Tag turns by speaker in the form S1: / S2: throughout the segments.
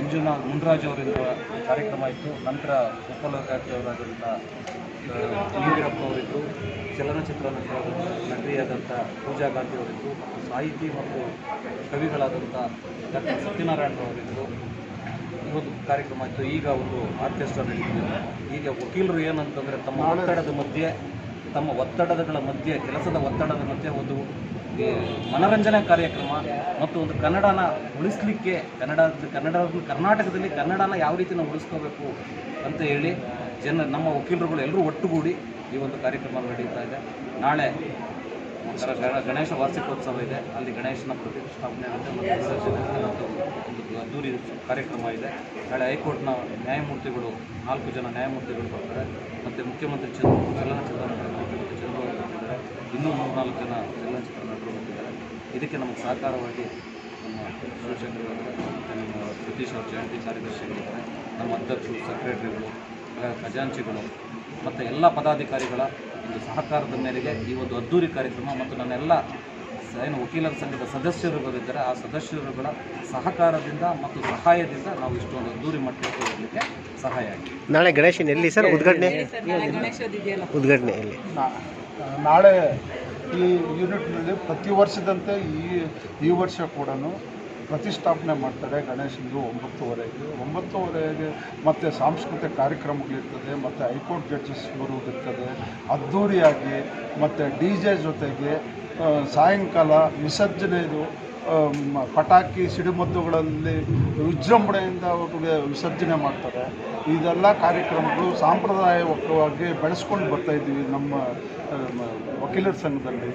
S1: ಮುನ್ರಾಜ್ ಅವರಿಂದ ಕಾರ್ಯಕ್ರಮ ಇತ್ತು. ನಂತರ ಉಪಲೋಕಾಯುಕ್ತರಾದಂಥ ಯಡಿಯೂರಪ್ಪ ಅವರಿದ್ದು, ಚಲನಚಿತ್ರ ನಟಿಯಾದಂಥ ಪೂಜಾ ಗಾಂಧಿ ಅವರಿದ್ದು, ಸಾಹಿತಿ ಮತ್ತು ಕವಿಗಳಾದಂಥ ಡಾಕ್ಟರ್ ಸತ್ಯನಾರಾಯಣ ಅವರಿದ್ದು ಇವತ್ತು ಕಾರ್ಯಕ್ರಮ ಇತ್ತು. ಈಗ ಒಂದು ಆರ್ಕೆಸ್ಟ್ರಾ ನಡೀತಿದೆ. ಈಗ ವಕೀಲರು ಏನಂತಂದರೆ ತಮ್ಮ ಒತ್ತಡಗಳ ಮಧ್ಯೆ ಕೆಲಸದ ಒತ್ತಡದ ಮಧ್ಯೆ ಒಂದು ಮನರಂಜನೆ ಕಾರ್ಯಕ್ರಮ ಮತ್ತು ಒಂದು ಕನ್ನಡನ ಉಳಿಸಲಿಕ್ಕೆ ಕರ್ನಾಟಕದಲ್ಲಿ ಕನ್ನಡನ ಯಾವ ರೀತಿ ನಾವು ಉಳಿಸ್ಕೋಬೇಕು ಅಂತ ಹೇಳಿ ನಮ್ಮ ವಕೀಲರುಗಳು ಎಲ್ಲರೂ ಒಟ್ಟುಗೂಡಿ ಈ ಒಂದು ಕಾರ್ಯಕ್ರಮ ನಡೀತಾ ಇದೆ. ನಾಳೆ ಗಣೇಶ ವಾರ್ಷಿಕೋತ್ಸವ ಇದೆ. ಅಲ್ಲಿ ಗಣೇಶನ ಪ್ರತಿಷ್ಠಾಪನೆ ಆಗುತ್ತೆ ಮತ್ತು ವಿಸರ್ಜನೆ ಮತ್ತು ಒಂದು ಅದ್ದೂರಿ ಕಾರ್ಯಕ್ರಮ ಇದೆ. ನಾಳೆ ಹೈಕೋರ್ಟ್ನ ನ್ಯಾಯಮೂರ್ತಿಗಳು 4 ಜನ ನ್ಯಾಯಮೂರ್ತಿಗಳು ಬರ್ತಾರೆ. ಮತ್ತು ಮುಖ್ಯಮಂತ್ರಿ ಚಲನಚಿತ್ರ ನಟರು ಚಂದ್ರು ಅವರು ಬರ್ತಿದ್ದಾರೆ. ಇನ್ನೂ 3-4 ಜನ ಚಲನಚಿತ್ರ ನಟರು ಬರ್ತಿದ್ದಾರೆ. ಇದಕ್ಕೆ ನಮಗೆ ಸಹಕಾರವಾಗಿ ನಮ್ಮ ಶಿವಶಂಕರ್ ಮತ್ತು ನಮ್ಮ ಸತೀಶ್ ಅವರು ಜಯಂತಿ ಕಾರ್ಯದರ್ಶಿಗಳಿದ್ದಾರೆ. ನಮ್ಮ ಅಧ್ಯಕ್ಷರು, ಸೆಕ್ರೆಟರಿಗಳು, ಖಜಾಂಚಿಗಳು ಮತ್ತು ಎಲ್ಲ ಪದಾಧಿಕಾರಿಗಳ ಒಂದು ಸಹಕಾರದ ಮೇರೆಗೆ ಈ ಒಂದು ಅದ್ದೂರಿ ಕಾರ್ಯಕ್ರಮ ಮತ್ತು ನನ್ನೆಲ್ಲ ವಕೀಲರ ಸಂಘದ ಸದಸ್ಯರುಗಳಿದ್ದಾರೆ. ಆ ಸದಸ್ಯರುಗಳ ಸಹಕಾರದಿಂದ ಮತ್ತು ಸಹಾಯದಿಂದ ನಾವು ಇಷ್ಟೊಂದು ಅದ್ದೂರಿ ಮಟ್ಟಕ್ಕೆ ಹೋಗಲಿಕ್ಕೆ ಸಹಾಯ ಆಗಿದೆ.
S2: ನಾಳೆ ಗಣೇಶನ ಎಲ್ಲಿ ಸರ್ ಉದ್ಘಾಟನೆ ಎಲ್ಲಿ?
S3: ನಾಳೆ ಈ ಯೂನಿಟ್ನಲ್ಲಿ ಪ್ರತಿ ವರ್ಷದಂತೆ ಈ ವರ್ಷ ಕೂಡ ಪ್ರತಿಷ್ಠಾಪನೆ ಮಾಡ್ತಾರೆ. ಗಣೇಶನಿಗೆ 9:30 ಮತ್ತು ಸಾಂಸ್ಕೃತಿಕ ಕಾರ್ಯಕ್ರಮಗಳಿರ್ತದೆ ಮತ್ತು ಹೈಕೋರ್ಟ್ ಜಡ್ಜಸ್ ಬರುವುದಿರ್ತದೆ ಅದ್ಧೂರಿಯಾಗಿ. ಮತ್ತು DJ ಜೊತೆಗೆ ಸಾಯಂಕಾಲ ವಿಸರ್ಜನೆದು ಪಟಾಕಿ ಸಿಡಿಮದ್ದುಗಳಲ್ಲಿ ವಿಜೃಂಭಣೆಯಿಂದ ಅವ್ರಿಗೆ ವಿಸರ್ಜನೆ ಮಾಡ್ತಾರೆ. ಇದೆಲ್ಲ ಕಾರ್ಯಕ್ರಮಗಳು ಸಾಂಪ್ರದಾಯಿಕವಾಗಿ ಬೆಳೆಸ್ಕೊಂಡು ಬರ್ತಾಯಿದ್ದೀವಿ ನಮ್ಮ ವಕೀಲರ ಸಂಘದಲ್ಲಿ.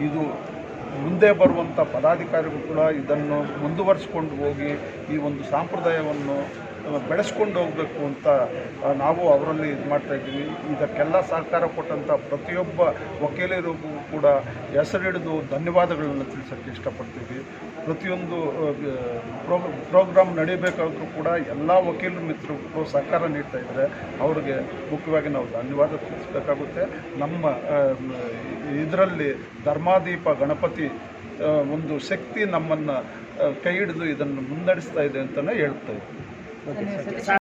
S3: ಇದು ಮುಂದೆ ಬರುವಂಥ ಪದಾಧಿಕಾರಿಗಳು ಕೂಡ ಇದನ್ನು ಮುಂದುವರಿಸ್ಕೊಂಡು ಹೋಗಿ ಈ ಒಂದು ಸಂಪ್ರದಾಯವನ್ನು ಬೆಳೆಸ್ಕೊಂಡು ಹೋಗಬೇಕು ಅಂತ ನಾವು ಅವರಲ್ಲಿ ಇದು ಮಾಡ್ತಾಯಿದ್ದೀವಿ. ಇದಕ್ಕೆಲ್ಲ ಸಹಕಾರ ಕೊಟ್ಟಂಥ ಪ್ರತಿಯೊಬ್ಬ ವಕೀಲರಿಗೂ ಕೂಡ ಹೆಸರಿಡಿದು ಧನ್ಯವಾದಗಳನ್ನು ತಿಳಿಸೋಕ್ಕೆ ಇಷ್ಟಪಡ್ತೀವಿ. ಪ್ರತಿಯೊಂದು ಪ್ರೋಗ್ರಾಮ್ ನಡೀಬೇಕಾದ್ರೂ ಕೂಡ ಎಲ್ಲ ವಕೀಲರ ಮಿತ್ರರು ಸಹಕಾರ ನೀಡ್ತಾ ಇದ್ದಾರೆ. ಅವ್ರಿಗೆ ಮುಖ್ಯವಾಗಿ ನಾವು ಧನ್ಯವಾದ ತಿಳಿಸಬೇಕಾಗುತ್ತೆ. ನಮ್ಮ ಇದರಲ್ಲಿ ಧರ್ಮಾದೀಪ ಗಣಪತಿ ಒಂದು ಶಕ್ತಿ ನಮ್ಮನ್ನು ಕೈ ಹಿಡಿದು ಇದನ್ನು ಮುನ್ನಡೆಸ್ತಾ ಇದೆ ಅಂತಲೇ ಹೇಳ್ತಾ ಇದ್ದೀವಿ.